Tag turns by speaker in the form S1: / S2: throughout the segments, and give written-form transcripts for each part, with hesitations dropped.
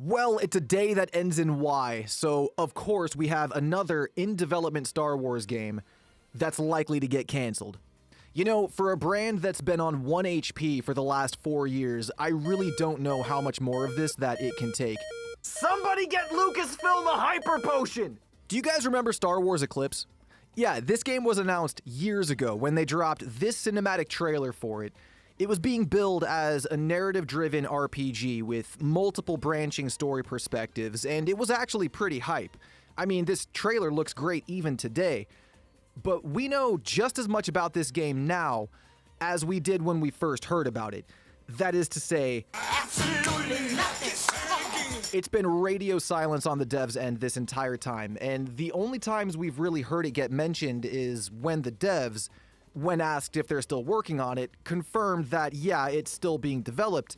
S1: Well, it's a day that ends in Y, so of course we have another in-development Star Wars game that's likely to get canceled. You know, for a brand that's been on 1 HP for the last 4 years, I really don't know how much more of this that it can take.
S2: Somebody get Lucasfilm a hyper potion!
S1: Do you guys remember Star Wars Eclipse? Yeah, this game was announced years ago when they dropped this cinematic trailer for it. It was being billed as a narrative-driven RPG with multiple branching story perspectives, and it was actually pretty hype. I mean, this trailer looks great even today. But we know just as much about this game now as we did when we first heard about it. That is to say,
S3: Absolutely nothing.
S1: it's been radio silence on the devs' end this entire time, and the only times we've really heard it get mentioned is when the devs, when asked if they're still working on it, confirmed that yeah, it's still being developed,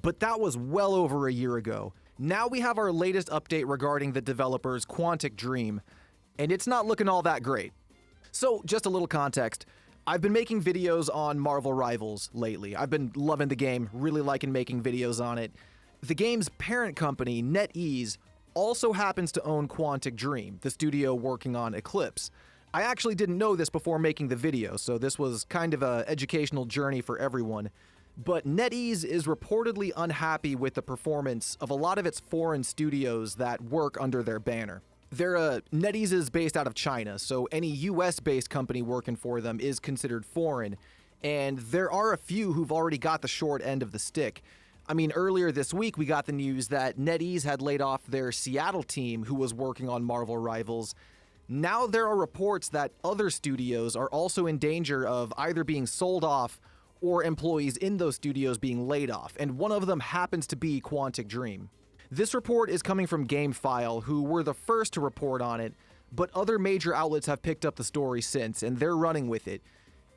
S1: but that was well over a year ago. Now we have our latest update regarding the developers Quantic Dream, and it's not looking all that great. So, just a little context. I've been making videos on Marvel Rivals lately. I've been loving the game, really liking making videos on it. The game's parent company, NetEase, also happens to own Quantic Dream, the studio working on Eclipse. I actually didn't know this before making the video, so this was kind of an educational journey for everyone. But NetEase is reportedly unhappy with the performance of a lot of its foreign studios that work under their banner. NetEase is based out of China, so any US-based company working for them is considered foreign, and there are a few who've already got the short end of the stick. I mean, earlier this week we got the news that NetEase had laid off their Seattle team who was working on Marvel Rivals. Now there are reports that other studios are also in danger of either being sold off or employees in those studios being laid off, and one of them happens to be Quantic Dream. This report is coming from GameFile, who were the first to report on it, but other major outlets have picked up the story since, and they're running with it.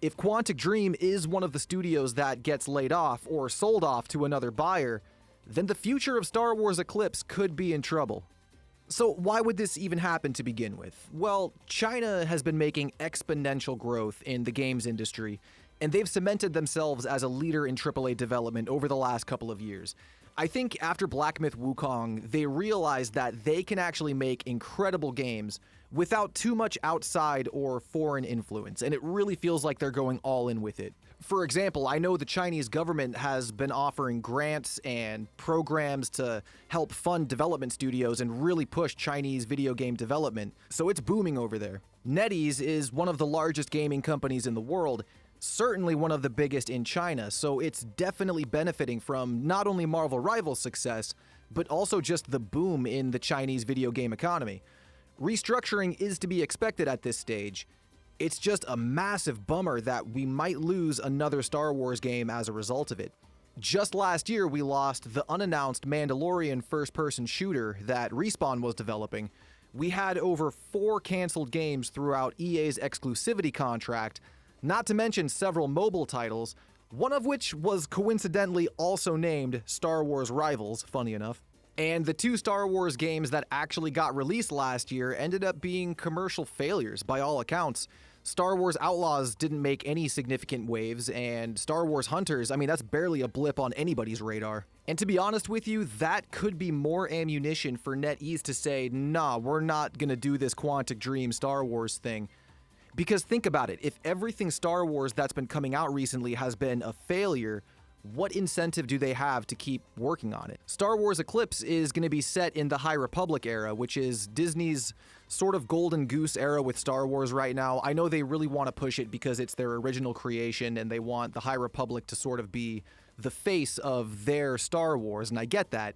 S1: If Quantic Dream is one of the studios that gets laid off or sold off to another buyer, then the future of Star Wars Eclipse could be in trouble. So why would this even happen to begin with? Well, China has been making exponential growth in the games industry, and they've cemented themselves as a leader in AAA development over the last couple of years. I think after Black Myth Wukong, they realized that they can actually make incredible games without too much outside or foreign influence, and it really feels like they're going all in with it. For example, I know the Chinese government has been offering grants and programs to help fund development studios and really push Chinese video game development, so it's booming over there. NetEase is one of the largest gaming companies in the world, certainly one of the biggest in China, so it's definitely benefiting from not only Marvel Rivals' success, but also just the boom in the Chinese video game economy. Restructuring is to be expected at this stage. It's just a massive bummer that we might lose another Star Wars game as a result of it. Just last year, we lost the unannounced Mandalorian first-person shooter that Respawn was developing. We had over 4 canceled games throughout EA's exclusivity contract, not to mention several mobile titles, one of which was coincidentally also named Star Wars Rivals, funny enough. And the 2 Star Wars games that actually got released last year ended up being commercial failures by all accounts. Star Wars Outlaws didn't make any significant waves, and Star Wars Hunters, I mean, that's barely a blip on anybody's radar. And to be honest with you, that could be more ammunition for NetEase to say, nah, we're not gonna do this Quantic Dream Star Wars thing. Because think about it, if everything Star Wars that's been coming out recently has been a failure, what incentive do they have to keep working on it? Star Wars Eclipse is going to be set in the High Republic era, which is Disney's sort of golden goose era with Star Wars right now. I know they really want to push it because it's their original creation and they want the High Republic to sort of be the face of their Star Wars, and I get that,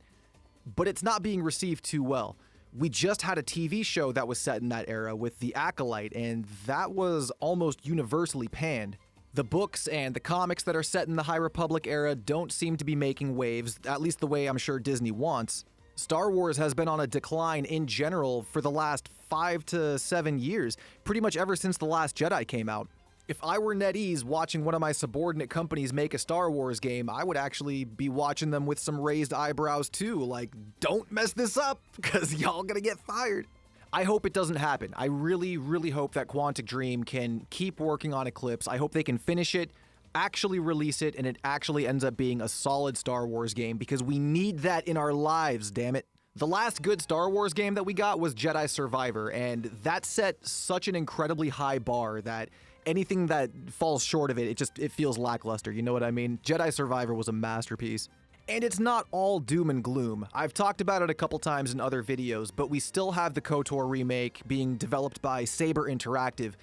S1: but it's not being received too well. We just had a TV show that was set in that era with The Acolyte, and that was almost universally panned. The books and the comics that are set in the High Republic era don't seem to be making waves, at least the way I'm sure Disney wants. Star Wars has been on a decline in general for the last 5 to 7 years, pretty much ever since The Last Jedi came out. If I were NetEase watching one of my subordinate companies make a Star Wars game, I would actually be watching them with some raised eyebrows too, like, don't mess this up, because y'all gonna get fired. I hope it doesn't happen. I really, really hope that Quantic Dream can keep working on Eclipse. I hope they can finish it. Actually release it, and it actually ends up being a solid Star Wars game, because we need that in our lives, damn it. The last good Star Wars game that we got was Jedi Survivor, and that set such an incredibly high bar that anything that falls short of it, it feels lackluster, you know what I mean? Jedi Survivor was a masterpiece. And it's not all doom and gloom. I've talked about it a couple times in other videos, but we still have the KOTOR remake being developed by Saber Interactive,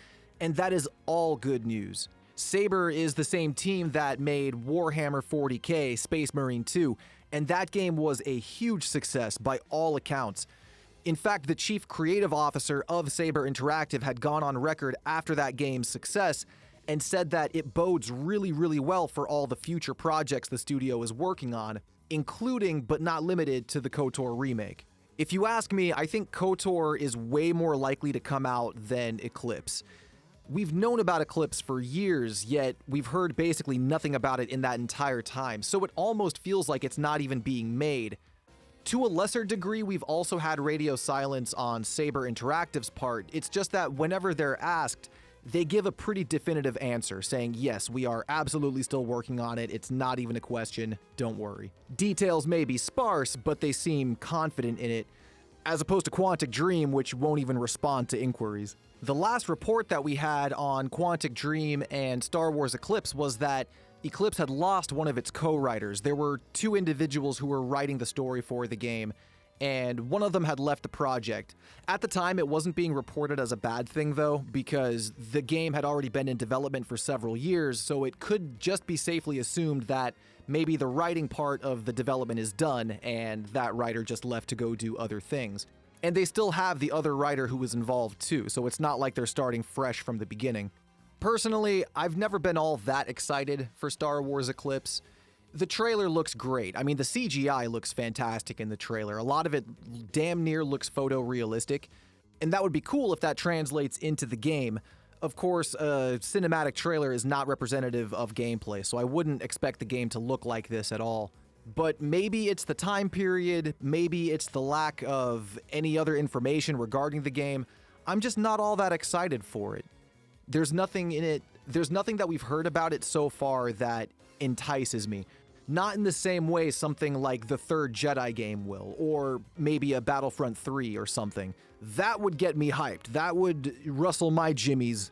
S1: and that is all good news. Saber is the same team that made Warhammer 40k Space Marine 2, and that game was a huge success by all accounts. In fact, the chief creative officer of Saber Interactive had gone on record after that game's success and said that it bodes really, really well for all the future projects the studio is working on, including but not limited to the KOTOR remake. If you ask me, I think KOTOR is way more likely to come out than Eclipse. We've known about Eclipse for years, yet we've heard basically nothing about it in that entire time, so it almost feels like it's not even being made. To a lesser degree, we've also had radio silence on Saber Interactive's part. It's just that whenever they're asked, they give a pretty definitive answer, saying, yes, we are absolutely still working on it, it's not even a question, don't worry. Details may be sparse, but they seem confident in it, as opposed to Quantic Dream, which won't even respond to inquiries. The last report that we had on Quantic Dream and Star Wars Eclipse was that Eclipse had lost one of its co-writers. There were two individuals who were writing the story for the game, and one of them had left the project. At the time, it wasn't being reported as a bad thing, though, because the game had already been in development for several years, so it could just be safely assumed that maybe the writing part of the development is done, and that writer just left to go do other things. And they still have the other writer who was involved too, so it's not like they're starting fresh from the beginning. Personally, I've never been all that excited for Star Wars Eclipse. The trailer looks great. I mean, the CGI looks fantastic in the trailer. A lot of it damn near looks photorealistic, and that would be cool if that translates into the game. Of course, a cinematic trailer is not representative of gameplay, so I wouldn't expect the game to look like this at all. But maybe it's the time period, maybe it's the lack of any other information regarding the game. I'm just not all that excited for it. There's nothing in it, there's nothing that we've heard about it so far that entices me. Not in the same way something like the third Jedi game will, or maybe a Battlefront 3 or something. That would get me hyped. That would rustle my jimmies.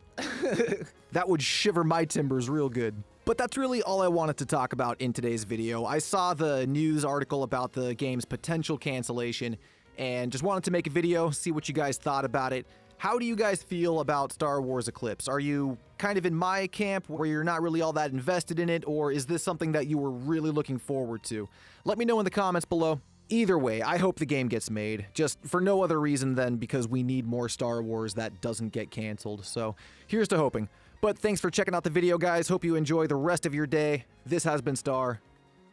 S1: That would shiver my timbers real good. But that's really all I wanted to talk about in today's video. I saw the news article about the game's potential cancellation and just wanted to make a video, see what you guys thought about it. How do you guys feel about Star Wars Eclipse? Are you kind of in my camp where you're not really all that invested in it, or is this something that you were really looking forward to? Let me know in the comments below. Either way, I hope the game gets made, just for no other reason than because we need more Star Wars that doesn't get canceled, so here's to hoping. But thanks for checking out the video, guys. Hope you enjoy the rest of your day. This has been Star.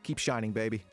S1: Keep shining, baby.